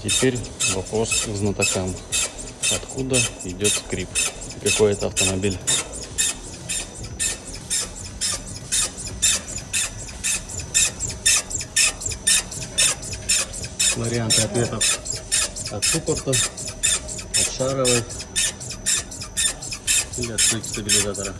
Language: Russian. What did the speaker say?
теперь вопрос к знатокам. Откуда идет скрип? Какой это автомобиль? Варианты ответов: от суппорта, от шаровой или от стойки стабилизатора.